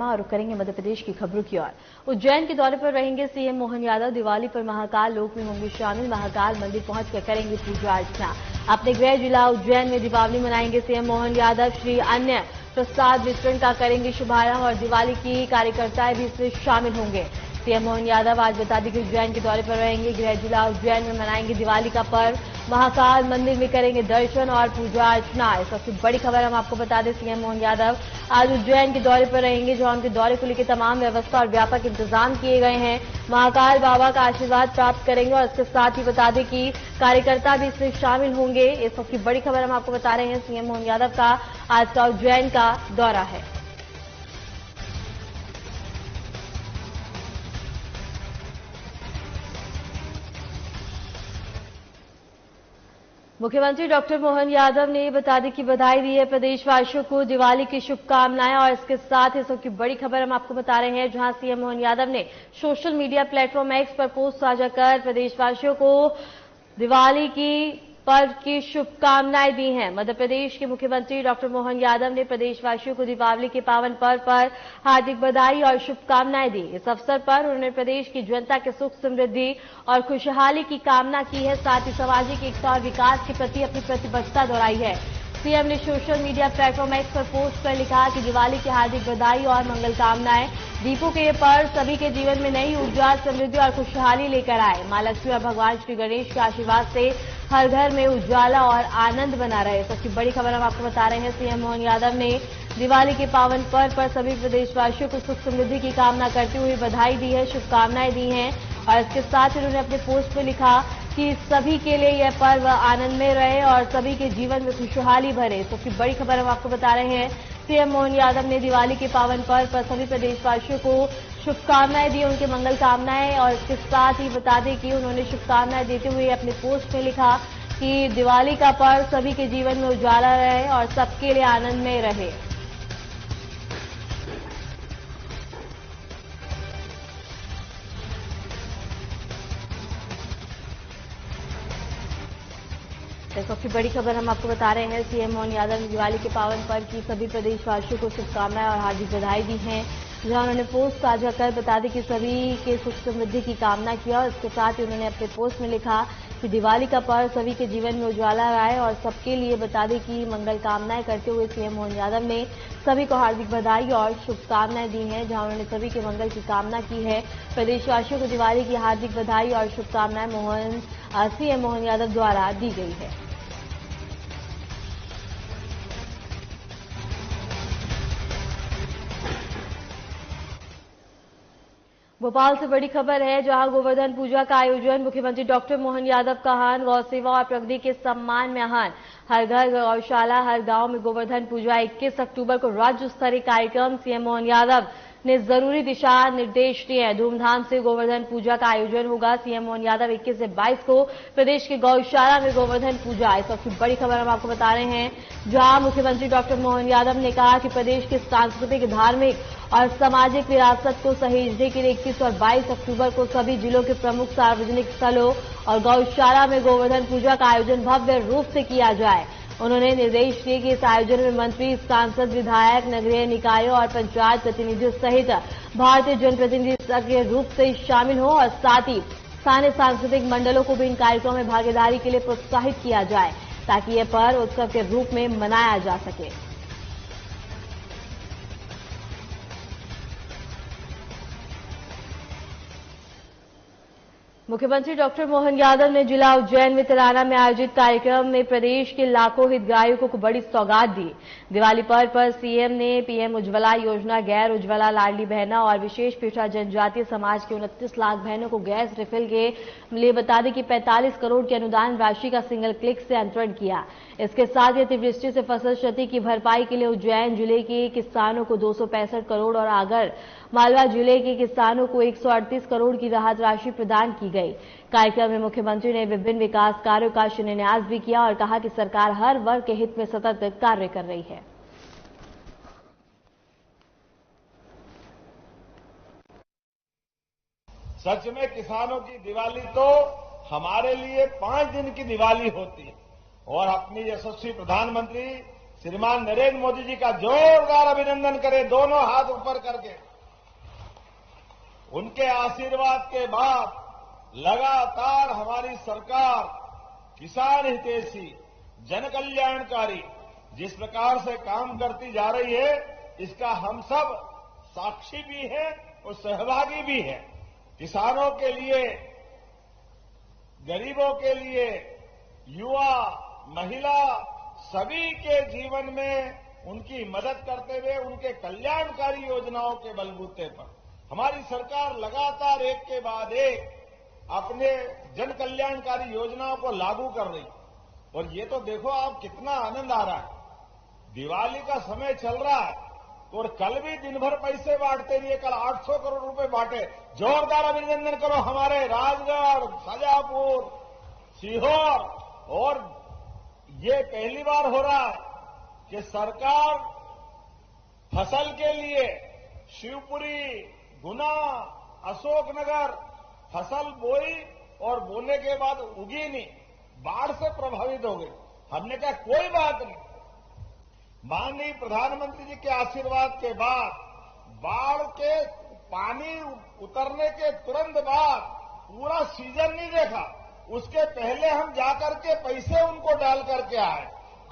और करेंगे मध्य प्रदेश की खबरों की ओर। उज्जैन के दौरे पर रहेंगे सीएम मोहन यादव। दिवाली पर महाकाल लोक में होंगे शामिल। महाकाल मंदिर पहुंचकर करेंगे पूजा अर्चना। अपने गृह जिला उज्जैन में दीपावली मनाएंगे सीएम मोहन यादव। श्री अन्न प्रसाद वितरण का करेंगे शुभारंभ और दिवाली की कार्यकर्ताएं भी इसमें शामिल होंगे। सीएम मोहन यादव आज बता दें कि उज्जैन के दौरे पर रहेंगे। गृह जिला उज्जैन में मनाएंगे दिवाली का पर्व। महाकाल मंदिर में करेंगे दर्शन और पूजा अर्चना। इस सबसे बड़ी खबर हम आपको बता दें, सीएम मोहन यादव आज उज्जैन के दौरे पर रहेंगे, जहां उनके दौरे को लेकर तमाम व्यवस्था और व्यापक इंतजाम किए गए हैं। महाकाल बाबा का आशीर्वाद प्राप्त करेंगे और इसके साथ ही बता दें कि कार्यकर्ता भी इसमें शामिल होंगे। इस सबसे बड़ी खबर हम आपको बता रहे हैं, सीएम मोहन यादव का आज का उज्जैन का दौरा है। मुख्यमंत्री डॉक्टर मोहन यादव ने बता दें कि बधाई दी है प्रदेशवासियों को, दिवाली की शुभकामनाएं। और इसके साथ ही सबकी बड़ी खबर हम आपको बता रहे हैं, जहां सीएम मोहन यादव ने सोशल मीडिया प्लेटफॉर्म एक्स पर पोस्ट साझा कर प्रदेशवासियों को दिवाली की पर्व की शुभकामनाएं दी हैं। मध्य प्रदेश के मुख्यमंत्री डॉक्टर मोहन यादव ने प्रदेशवासियों को दीपावली के पावन पर्व पर हार्दिक बधाई और शुभकामनाएं दी। इस अवसर पर उन्होंने प्रदेश की जनता के सुख समृद्धि और खुशहाली की कामना की है। साथ ही सामाजिक एकता और विकास के प्रति अपनी प्रतिबद्धता दोहराई है। सीएम ने सोशल मीडिया प्लेटफॉर्म एक्स पर पोस्ट कर लिखा कि दिवाली की हार्दिक बधाई और मंगल कामनाएं। दीपों के ये पर्व सभी के जीवन में नई ऊर्जा, समृद्धि और खुशहाली लेकर आए। मां लक्ष्मी और भगवान श्री गणेश के आशीर्वाद से हर घर में उजाला और आनंद बना रहे। सबसे बड़ी खबर हम आपको बता रहे हैं, सीएम मोहन यादव ने दिवाली के पावन पर्व पर सभी प्रदेशवासियों को सुख समृद्धि की कामना करते हुए बधाई दी है, शुभकामनाएं दी हैं। और इसके साथ उन्होंने अपने पोस्ट में लिखा कि सभी के लिए यह पर्व आनंदमय रहे और सभी के जीवन में खुशहाली भरे। सबसे बड़ी खबर हम आपको बता रहे हैं, सीएम मोहन यादव ने दिवाली के पावन पर्व पर सभी प्रदेशवासियों को शुभकामनाएं दी, उनके मंगल कामनाएं। और इसके साथ ही बता दें कि उन्होंने शुभकामनाएं देते हुए अपने पोस्ट में लिखा कि दिवाली का पर्व सभी के जीवन में उजाला रहे और सबके लिए आनंदमय रहे। सबसे बड़ी खबर हम आपको बता रहे हैं, सीएम मोहन यादव ने दिवाली के पावन पर्व की सभी प्रदेशवासियों को शुभकामनाएं और हार्दिक बधाई दी हैं। जहां उन्होंने पोस्ट साझा कर बता दें कि सभी के सुख समृद्धि की कामना किया और इसके साथ ही उन्होंने अपने पोस्ट में लिखा कि दिवाली का पर्व सभी के जीवन में उजाला आए और सबके लिए बता दें कि मंगल कामनाएं करते हुए सीएम मोहन यादव ने सभी को हार्दिक बधाई और शुभकामनाएं दी हैं। जहां उन्होंने सभी के मंगल की कामना की है। प्रदेशवासियों को दिवाली की हार्दिक बधाई और शुभकामनाएं सीएम मोहन यादव द्वारा दी गई है। भोपाल से बड़ी खबर है, जहां गोवर्धन पूजा का आयोजन। मुख्यमंत्री डॉक्टर मोहन यादव का आह्वान, गौ सेवा और प्रगति के सम्मान में आह्वान। हर घर गौशाला, हर गांव में गोवर्धन पूजा। 21 अक्टूबर को राज्य स्तरीय कार्यक्रम। सीएम मोहन यादव ने जरूरी दिशा निर्देश दिए हैं। धूमधाम से गोवर्धन पूजा का आयोजन होगा। सीएम मोहन यादव 21 से 22 को प्रदेश के गौशाला में गोवर्धन पूजा। इस सबसे बड़ी खबर हम आपको बता रहे हैं, जहां मुख्यमंत्री डॉक्टर मोहन यादव ने कहा कि प्रदेश के सांस्कृतिक, धार्मिक और सामाजिक विरासत को सहेजने के लिए 21 और 22 अक्टूबर को सभी जिलों के प्रमुख सार्वजनिक स्थलों और गौशाला में गोवर्धन पूजा का आयोजन भव्य रूप से किया जाए। उन्होंने निर्देश दिए कि इस आयोजन में मंत्री, सांसद, विधायक, नगरीय निकायों और पंचायत प्रतिनिधियों सहित भारतीय जनप्रतिनिधि सक्रिय रूप से शामिल हों और साथ ही स्थानीय सांस्कृतिक मंडलों को भी इन कार्यक्रमों में भागीदारी के लिए प्रोत्साहित किया जाए, ताकि यह पर्व उत्सव के रूप में मनाया जा सके। मुख्यमंत्री डॉक्टर मोहन यादव ने जिला उज्जैन में तिराना में आयोजित कार्यक्रम में प्रदेश के लाखों हितग्राहियों को बड़ी सौगात दी। दिवाली पर्व पर सीएम ने पीएम उज्ज्वला योजना, गैर उज्ज्वला लाडली बहना और विशेष पिछड़ा जनजातीय समाज के 29 लाख बहनों को गैस रिफिल के लिए बता दें कि 45 करोड़ की अनुदान राशि का सिंगल क्लिक से अंतरण किया। इसके साथ ही अतिवृष्टि से फसल क्षति की भरपाई के लिए उज्जैन जिले के किसानों को 265 करोड़ और आगर मालवा जिले के किसानों को 138 करोड़ की राहत राशि प्रदान की गई। कार्यक्रम में मुख्यमंत्री ने विभिन्न विकास कार्यों का शिलान्यास भी किया और कहा कि सरकार हर वर्ग के हित में सतत कार्य कर रही है। सच में किसानों की दिवाली तो हमारे लिए 5 दिन की दिवाली होती है और अपनी यशस्वी प्रधानमंत्री श्रीमान नरेंद्र मोदी जी का जोरदार अभिनंदन करें, दोनों हाथ ऊपर करके। उनके आशीर्वाद के बाद लगातार हमारी सरकार किसान हितैषी, जन कल्याणकारी जिस प्रकार से काम करती जा रही है, इसका हम सब साक्षी भी हैं और सहभागी भी हैं। किसानों के लिए, गरीबों के लिए, युवा, महिला सभी के जीवन में उनकी मदद करते हुए उनके कल्याणकारी योजनाओं के बलबूते पर हमारी सरकार लगातार एक के बाद एक अपने जन कल्याणकारी योजनाओं को लागू कर रही। और ये तो देखो आप कितना आनंद आ रहा है। दिवाली का समय चल रहा है और कल भी दिन भर पैसे बांटते रहिए, कल 800 करोड़ रुपए बांटे। जोरदार अभिनंदन करो हमारे राजगढ़, शाजापुर, सीहोर। और ये पहली बार हो रहा है कि सरकार फसल के लिए शिवपुरी, गुना, अशोकनगर फसल बोई और बोने के बाद उगी नहीं, बाढ़ से प्रभावित हो गई। हमने कहा कोई बात नहीं, माननीय प्रधानमंत्री जी के आशीर्वाद के बाद बाढ़ के पानी उतरने के तुरंत बाद पूरा सीजन नहीं देखा, उसके पहले हम जाकर के पैसे उनको डाल करके आए।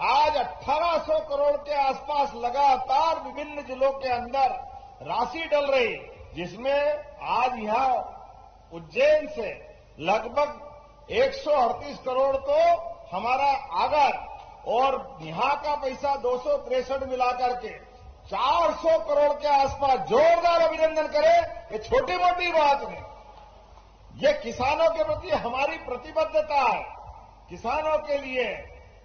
आज 1800 करोड़ के आसपास लगातार विभिन्न जिलों के अंदर राशि डल रही, जिसमें आज यहां उज्जैन से लगभग 138 करोड़ तो हमारा आगर और यहां का पैसा 263 मिलाकर के 400 करोड़ के आसपास। जोरदार अभिनंदन करें, ये छोटी मोटी बात नहीं, ये किसानों के प्रति हमारी प्रतिबद्धता है। किसानों के लिए,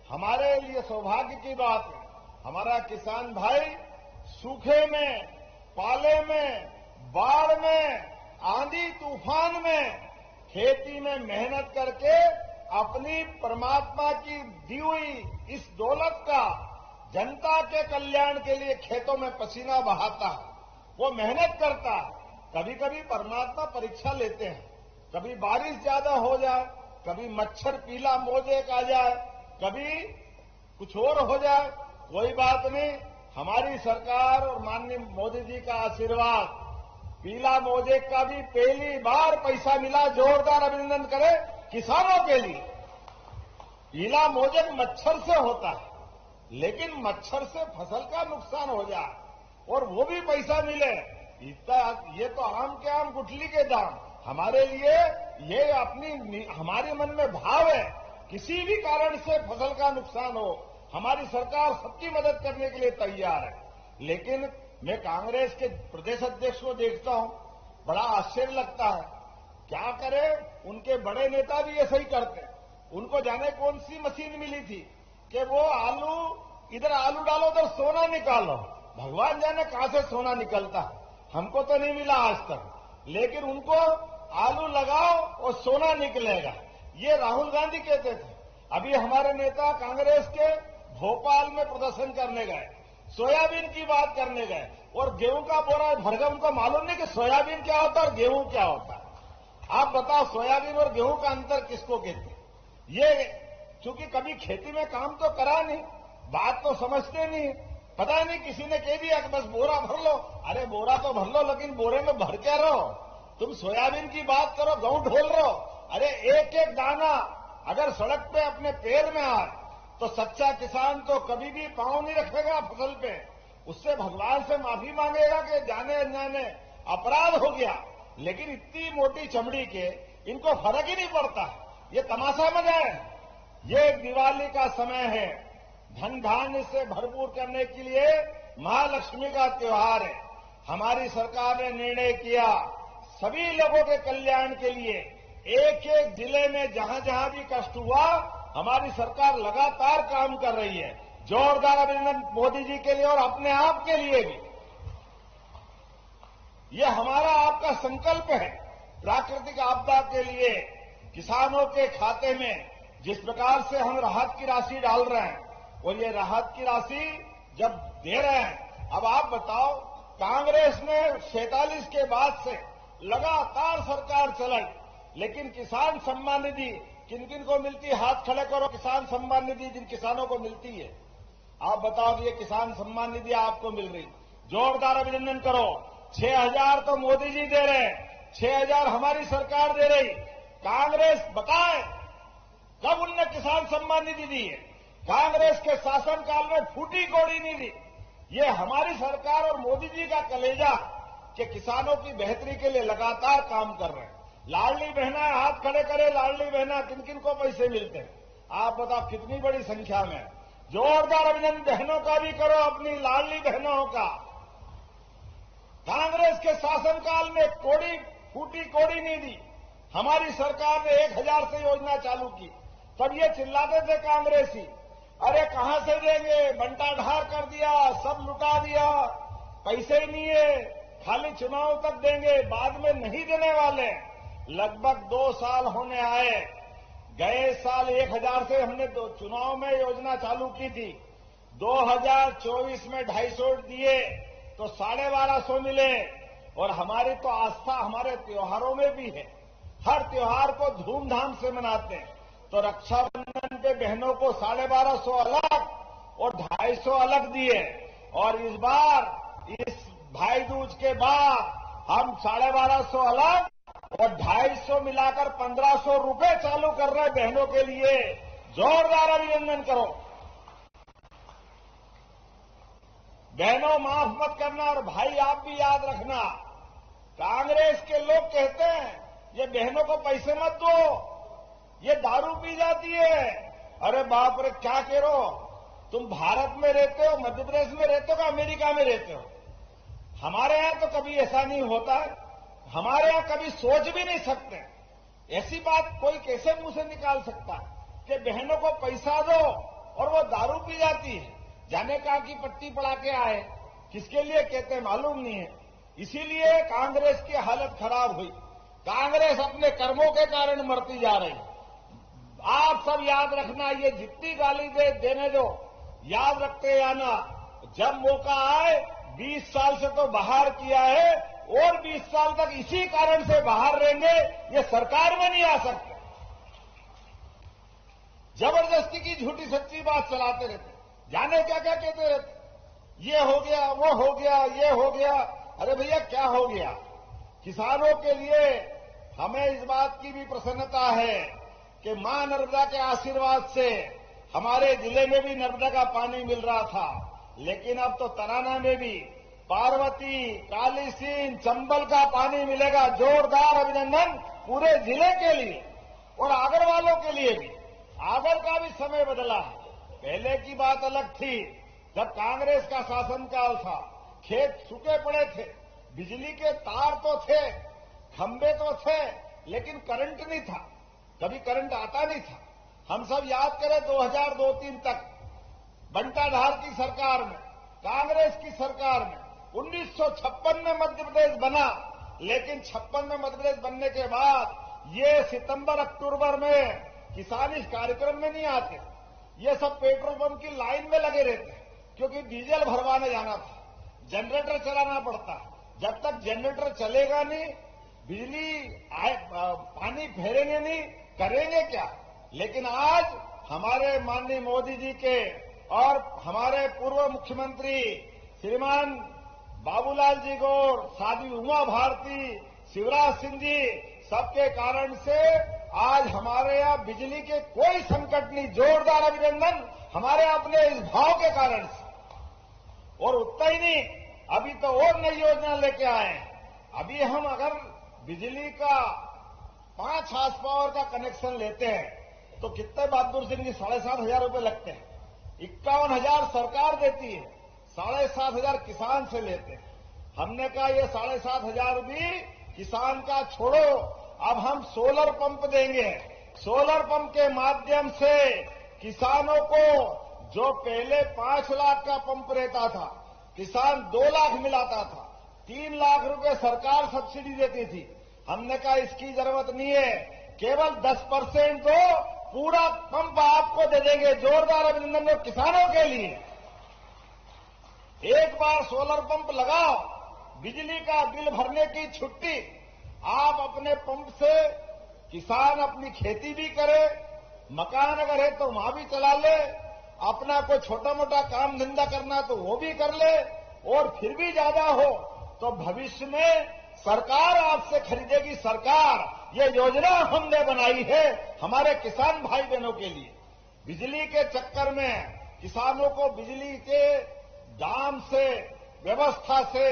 हमारे लिए सौभाग्य की बात है, हमारा किसान भाई सूखे में, पाले में, बाढ़ में, आंधी तूफान में खेती में मेहनत करके अपनी परमात्मा की दी हुई इस दौलत का जनता के कल्याण के लिए खेतों में पसीना बहाता है, वो मेहनत करता है। कभी कभी परमात्मा परीक्षा लेते हैं, कभी बारिश ज्यादा हो जाए, कभी मच्छर पीला मोजेक आ जाए, कभी कुछ और हो जाए, कोई बात नहीं। हमारी सरकार और माननीय मोदी जी का आशीर्वाद, पीला मोजेक का भी पहली बार पैसा मिला। जोरदार अभिनंदन करें किसानों के लिए। पीला मोजेक मच्छर से होता है, लेकिन मच्छर से फसल का नुकसान हो जाए और वो भी पैसा मिले, इतना ये तो आम के आम गुठली के दाम। हमारे लिए ये अपनी हमारे मन में भाव है, किसी भी कारण से फसल का नुकसान हो, हमारी सरकार सबकी मदद करने के लिए तैयार है। लेकिन मैं कांग्रेस के प्रदेश अध्यक्ष को देखता हूं, बड़ा आश्चर्य लगता है। क्या करें, उनके बड़े नेता भी ऐसा ही करते हैं। उनको जाने कौन सी मशीन मिली थी कि वो आलू, इधर आलू डालो उधर सोना निकालो। भगवान जाने कहां से सोना निकलता है, हमको तो नहीं मिला आज तक। लेकिन उनको आलू लगाओ और सोना निकलेगा, ये राहुल गांधी कहते थे। अभी हमारे नेता कांग्रेस के भोपाल में प्रदर्शन करने गए, सोयाबीन की बात करने गए और गेहूं का बोरा भर गया। उनको मालूम नहीं कि सोयाबीन क्या होता है और गेहूं क्या होता है। आप बताओ, सोयाबीन और गेहूं का अंतर किसको कहते हैं? ये चूंकि कभी खेती में काम तो करा नहीं, बात तो समझते नहीं, पता नहीं किसी ने कह दिया कि बस बोरा भर लो। अरे बोरा तो भर लो, लेकिन बोरे में भर क्या रहो? तुम सोयाबीन की बात करो, गेहूं ढोल रहो। अरे एक एक दाना अगर सड़क पे अपने पैर में आए तो सच्चा किसान तो कभी भी पांव नहीं रखेगा फसल पे, उससे भगवान से माफी मांगेगा कि जाने अनजाने अपराध हो गया। लेकिन इतनी मोटी चमड़ी के इनको फर्क ही नहीं पड़ता, ये तमाशा मजा है। ये दिवाली का समय है, धन धान्य से भरपूर करने के लिए महालक्ष्मी का त्योहार है। हमारी सरकार ने निर्णय किया सभी लोगों के कल्याण के लिए, एक एक जिले में जहां जहां भी कष्ट हुआ, हमारी सरकार लगातार काम कर रही है। जोरदार अभिनंदन मोदी जी के लिए और अपने आप के लिए भी। ये हमारा आपका संकल्प है। प्राकृतिक आपदा के लिए किसानों के खाते में जिस प्रकार से हम राहत की राशि डाल रहे हैं, और ये राहत की राशि जब दे रहे हैं, अब आप बताओ, कांग्रेस ने 47 के बाद से लगातार सरकार चलाई, लेकिन किसान सम्मान निधि किन किन को मिलती है? हाथ खड़े करो, किसान सम्मान निधि जिन किसानों को मिलती है। आप बताओ कि ये किसान सम्मान निधि आपको मिल रही, जोरदार अभिनंदन करो। 6,000 तो मोदी जी दे रहे हैं, 6,000 हमारी सरकार दे रही। कांग्रेस बताए कब उनने किसान सम्मान निधि दी है? कांग्रेस के शासनकाल में फूटी कौड़ी नहीं दी। ये हमारी सरकार और मोदी जी का कलेजा कि किसानों की बेहतरी के लिए लगातार काम कर रहे हैं। लाडली बहना हाथ खड़े करे, लाडली बहना किन किन को पैसे मिलते हैं आप बताओ, कितनी बड़ी संख्या में। जोरदार अभिनंदन बहनों का भी करो, अपनी लाडली बहनों का। कांग्रेस के शासनकाल में कोड़ी फूटी कौड़ी नहीं दी, हमारी सरकार ने 1,000 से योजना चालू की। तब ये चिल्लाते थे कांग्रेसी, अरे कहां से देंगे, बंटाढार कर दिया, सब लुटा दिया, पैसे ही नहीं है, खाली चुनाव तक देंगे, बाद में नहीं देने वाले। लगभग 2 साल होने आए, गए साल 1,000 से हमने चुनाव में योजना चालू की थी। 2024 में 250 दिए तो 1250 मिले। और हमारी तो आस्था हमारे त्योहारों में भी है, हर त्योहार को धूमधाम से मनाते हैं। तो रक्षाबंधन पे बहनों को 1250 अलग और 250 अलग दिए। और इस बार इस भाई दूज के बाद हम 1250 अलग और 250 मिलाकर 1,500 रुपए चालू कर रहे हैं बहनों के लिए। जोरदार अभिनंदन करो। बहनों माफ मत करना, और भाई आप भी याद रखना, कांग्रेस के लोग कहते हैं ये बहनों को पैसे मत दो, ये दारू पी जाती है। अरे बाप रे, क्या कह रहे हो तुम? भारत में रहते हो, मध्य प्रदेश में रहते हो कि अमेरिका में रहते हो? हमारे यहां तो कभी ऐसा नहीं होता है, हमारे यहां कभी सोच भी नहीं सकते। ऐसी बात कोई कैसे मुंह से निकाल सकता है कि बहनों को पैसा दो और वो दारू पी जाती है? जाने कहा की पट्टी पड़ा के आए, किसके लिए कहते हैं मालूम नहीं है। इसीलिए कांग्रेस की हालत खराब हुई। कांग्रेस अपने कर्मों के कारण मरती जा रही। आप सब याद रखना, ये जितनी गाली देने दो, याद रखते आना, जब मौका आए 20 साल से तो बाहर किया है और 20 साल तक इसी कारण से बाहर रहेंगे, ये सरकार में नहीं आ सकते। जबरदस्ती की झूठी सच्ची बात चलाते रहते, जाने क्या क्या कहते रहते, ये हो गया, वो हो गया, ये हो गया। अरे भैया क्या हो गया? किसानों के लिए हमें इस बात की भी प्रसन्नता है कि मां नर्मदा के आशीर्वाद से हमारे जिले में भी नर्मदा का पानी मिल रहा था, लेकिन अब तो तराना में भी पार्वती, काली सिंध, चंबल का पानी मिलेगा। जोरदार अभिनंदन पूरे जिले के लिए और आगर वालों के लिए भी। आगर का भी समय बदला है। पहले की बात अलग थी, जब कांग्रेस का शासनकाल था, खेत सूखे पड़े थे, बिजली के तार तो थे, खंभे तो थे, लेकिन करंट नहीं था, कभी करंट आता नहीं था। हम सब याद करें 2002-3 तक बंटाढार की सरकार में, कांग्रेस की सरकार में 1956 में मध्य प्रदेश बना, लेकिन 56 में मध्य प्रदेश बनने के बाद ये सितंबर अक्टूबर में किसान इस कार्यक्रम में नहीं आते। ये सब पेट्रोल पंप की लाइन में लगे रहते हैं, क्योंकि डीजल भरवाने जाना था, जनरेटर चलाना पड़ता है। जब तक जनरेटर चलेगा नहीं, बिजली पानी फेरेंगे नहीं, करेंगे क्या? लेकिन आज हमारे माननीय मोदी जी के और हमारे पूर्व मुख्यमंत्री श्रीमान बाबूलाल जी गौर, साध्वी उमा भारती, शिवराज सिंह जी, सबके कारण से आज हमारे यहां बिजली के कोई संकट नहीं। जोरदार अभिनंदन हमारे अपने इस भाव के कारण से। और उतना ही नहीं, अभी तो और नई योजना लेके आए हैं। अभी हम अगर बिजली का 5 हार्स पावर का कनेक्शन लेते हैं तो कितने बहादुर सिंह जी 7,500 रुपए लगते हैं। 51,000 सरकार देती है, 7,500 किसान से लेते हैं। हमने कहा ये 7,500 भी किसान का छोड़ो, अब हम सोलर पंप देंगे। सोलर पंप के माध्यम से किसानों को, जो पहले 5 लाख का पंप रहता था, किसान 2 लाख मिलाता था, 3 लाख रुपए सरकार सब्सिडी देती थी। हमने कहा इसकी जरूरत नहीं है, केवल 10% दो, पूरा पंप आपको दे देंगे। जोरदार अभिनंदन किसानों के लिए। एक बार सोलर पंप लगाओ, बिजली का बिल भरने की छुट्टी। आप अपने पंप से किसान अपनी खेती भी करे, मकान अगर है तो वहां भी चला ले, अपना कोई छोटा मोटा काम धंधा करना तो वो भी कर ले, और फिर भी ज्यादा हो तो भविष्य में सरकार आपसे खरीदेगी। सरकार, ये योजना हमने बनाई है हमारे किसान भाई बहनों के लिए। बिजली के चक्कर में किसानों को बिजली के दाम से, व्यवस्था से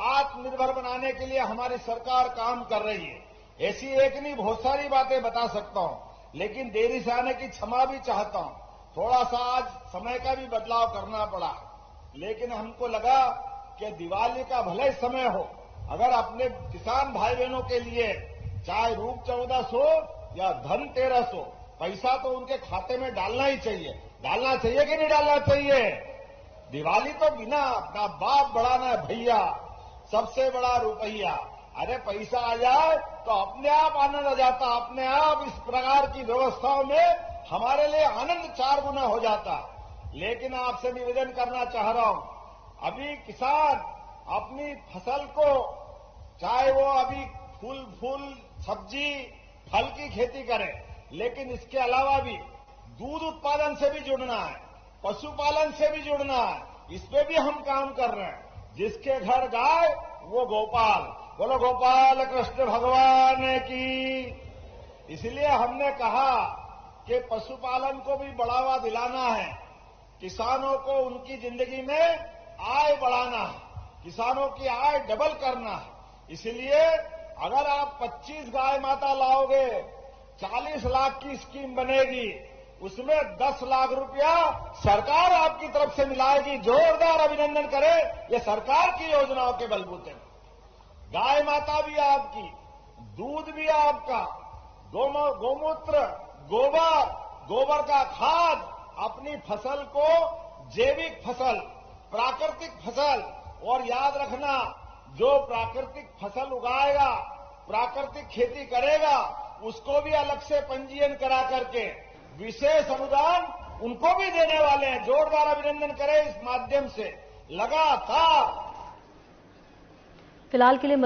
आत्मनिर्भर बनाने के लिए हमारी सरकार काम कर रही है। ऐसी एक नहीं, बहुत सारी बातें बता सकता हूं, लेकिन देरी से आने की क्षमा भी चाहता हूं। थोड़ा सा आज समय का भी बदलाव करना पड़ा, लेकिन हमको लगा कि दिवाली का भले समय हो, अगर अपने किसान भाई बहनों के लिए चाहे रूप 1400 या धनतेरस हो, पैसा तो उनके खाते में डालना ही चाहिए। डालना चाहिए कि नहीं डालना चाहिए? दिवाली तो बिना अपना बाप बढ़ाना है भैया, सबसे बड़ा रुपया। अरे पैसा आ जाए तो अपने आप आनंद आ जाता, अपने आप इस प्रकार की व्यवस्थाओं में हमारे लिए आनंद 4 गुना हो जाता। लेकिन आपसे निवेदन करना चाह रहा हूं, अभी किसान अपनी फसल को, चाहे वो अभी फूल सब्जी फल की खेती करे, लेकिन इसके अलावा भी दूध उत्पादन से भी जुड़ना है, पशुपालन से भी जुड़ना है। इस पे भी हम काम कर रहे हैं। जिसके घर गाय वो गोपाल। बोलो गोपाल कृष्ण भगवान की। इसलिए हमने कहा कि पशुपालन को भी बढ़ावा दिलाना है, किसानों को उनकी जिंदगी में आय बढ़ाना है, किसानों की आय डबल करना है। इसलिए अगर आप 25 गाय माता लाओगे, 40 लाख की स्कीम बनेगी, उसमें 10 लाख रुपया सरकार आपकी तरफ से मिलाएगी। जोरदार अभिनंदन करें ये सरकार की योजनाओं के बलबूते। गाय माता भी आपकी, दूध भी आपका, गोमूत्र, गोबर का खाद, अपनी फसल को जैविक फसल, प्राकृतिक फसल, और याद रखना जो प्राकृतिक फसल उगाएगा, प्राकृतिक खेती करेगा, उसको भी अलग से पंजीयन करा करके विशेष अनुदान उनको भी देने वाले हैं। जोरदार अभिनंदन करें इस माध्यम से लगातार। फिलहाल के लिए